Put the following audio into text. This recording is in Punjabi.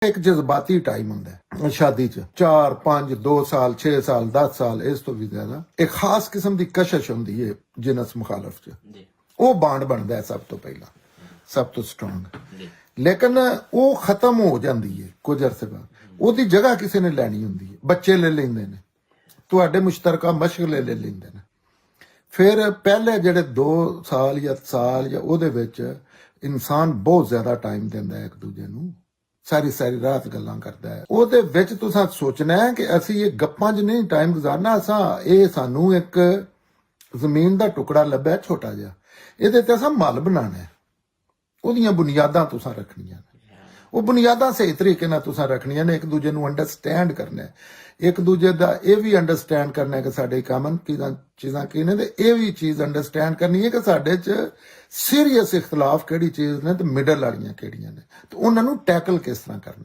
ਇੱਕ ਜਜ਼ਬਾਤੀ ਟਾਈਮ ਹੁੰਦਾ ਹੈ ਸ਼ਾਦੀ 'ਚ 4 5 2 ਸਾਲ 6 ਸਾਲ 10 ਸਾਲ ਇਸ ਤੋਂ ਵੀ ਜ਼ਿਆਦਾ ਇੱਕ ਖਾਸ ਕਿਸਮ ਦੀ ਕਸ਼ਿਸ਼ ਹੁੰਦੀ ਹੈ ਜਿਨਸ ਮੁਖਾਲਫ 'ਚ ਉਹ ਬਾਂਡ ਬਣਦਾ ਹੈ ਸਭ ਤੋਂ ਪਹਿਲਾਂ ਸਭ ਤੋਂ ਸਟਰੋਂਗ ਲੇਕਿਨ ਉਹ ਖਤਮ ਹੋ ਜਾਂਦੀ ਹੈ ਕੁਝ ਅਰਸੇ ਬਾਅਦ ਉਹਦੀ ਜਗ੍ਹਾ ਕਿਸੇ ਨੇ ਲੈਣੀ ਹੁੰਦੀ ਹੈ ਬੱਚੇ ਲੈ ਲੈਂਦੇ ਨੇ ਤੁਹਾਡੇ ਮੁਸ਼ਤਰਕਾ ਮਸ਼ਗਲੇ ਲੈ ਲੈਂਦੇ ਨੇ ਫਿਰ ਪਹਿਲੇ ਜਿਹੜੇ 2 ਸਾਲ ਜਾਂ ਉਹਦੇ ਵਿੱਚ ਇਨਸਾਨ ਬਹੁਤ ਜ਼ਿਆਦਾ ਟਾਈਮ ਦਿੰਦਾ ਹੈ ਇੱਕ ਦੂਜੇ ਨੂੰ ਸਾਰੀ ਰਾਤ ਗੱਲਾਂ ਕਰਦਾ ਹੈ ਉਹਦੇ ਵਿੱਚ ਤੁਸੀਂ ਸੋਚਣਾ ਹੈ ਕਿ ਅਸੀਂ ਇਹ ਗੱਪਾਂ 'ਚ ਨਹੀਂ ਟਾਈਮ ਗੁਜ਼ਾਰਨਾ ਇਹ ਸਾਨੂੰ ਇੱਕ ਜ਼ਮੀਨ ਦਾ ਟੁਕੜਾ ਲੱਭਿਆ ਛੋਟਾ ਜਿਹਾ ਇਹਦੇ ਤੇ ਅਸਾਂ ਮੱਲ ਬਣਾਉਣਾ ਹੈ ਉਹਦੀਆਂ ਬੁਨਿਆਦਾਂ ਤੁਸੀਂ ਰੱਖਣੀਆਂ ਨੇ ਉਹ ਬੁਨਿਆਦਾਂ ਸਹੀ ਤਰੀਕੇ ਨਾਲ ਤੁਸੀਂ ਰੱਖਣੀਆਂ ਨੇ ਇੱਕ ਦੂਜੇ ਨੂੰ ਅੰਡਰਸਟੈਂਡ ਕਰਨਾ ਹੈ ਇੱਕ ਦੂਜੇ ਦਾ ਇਹ ਵੀ ਅੰਡਰਸਟੈਂਡ ਕਰਨਾ ਹੈ ਕਿ ਸਾਡੇ ਕਾਮਨ ਚੀਜ਼ਾਂ ਕੀ ਨੇ ਤੇ ਇਹ ਵੀ ਚੀਜ਼ ਅੰਡਰਸਟੈਂਡ ਕਰਨੀ ਹੈ ਕਿ ਸਾਡੇ 'ਚ ਸੀਰੀਅਸ ਇਖਤਲਾਫ ਕਿਹੜੀ ਚੀਜ਼ ਨੇ ਤੇ ਮਿਡਲ ਵਾਲੀਆਂ ਕਿਹੜੀਆਂ ਨੇ ਤੇ ਉਹਨਾਂ ਨੂੰ ਟੈਕਲ ਕਿਸ ਤਰ੍ਹਾਂ ਕਰਨਾ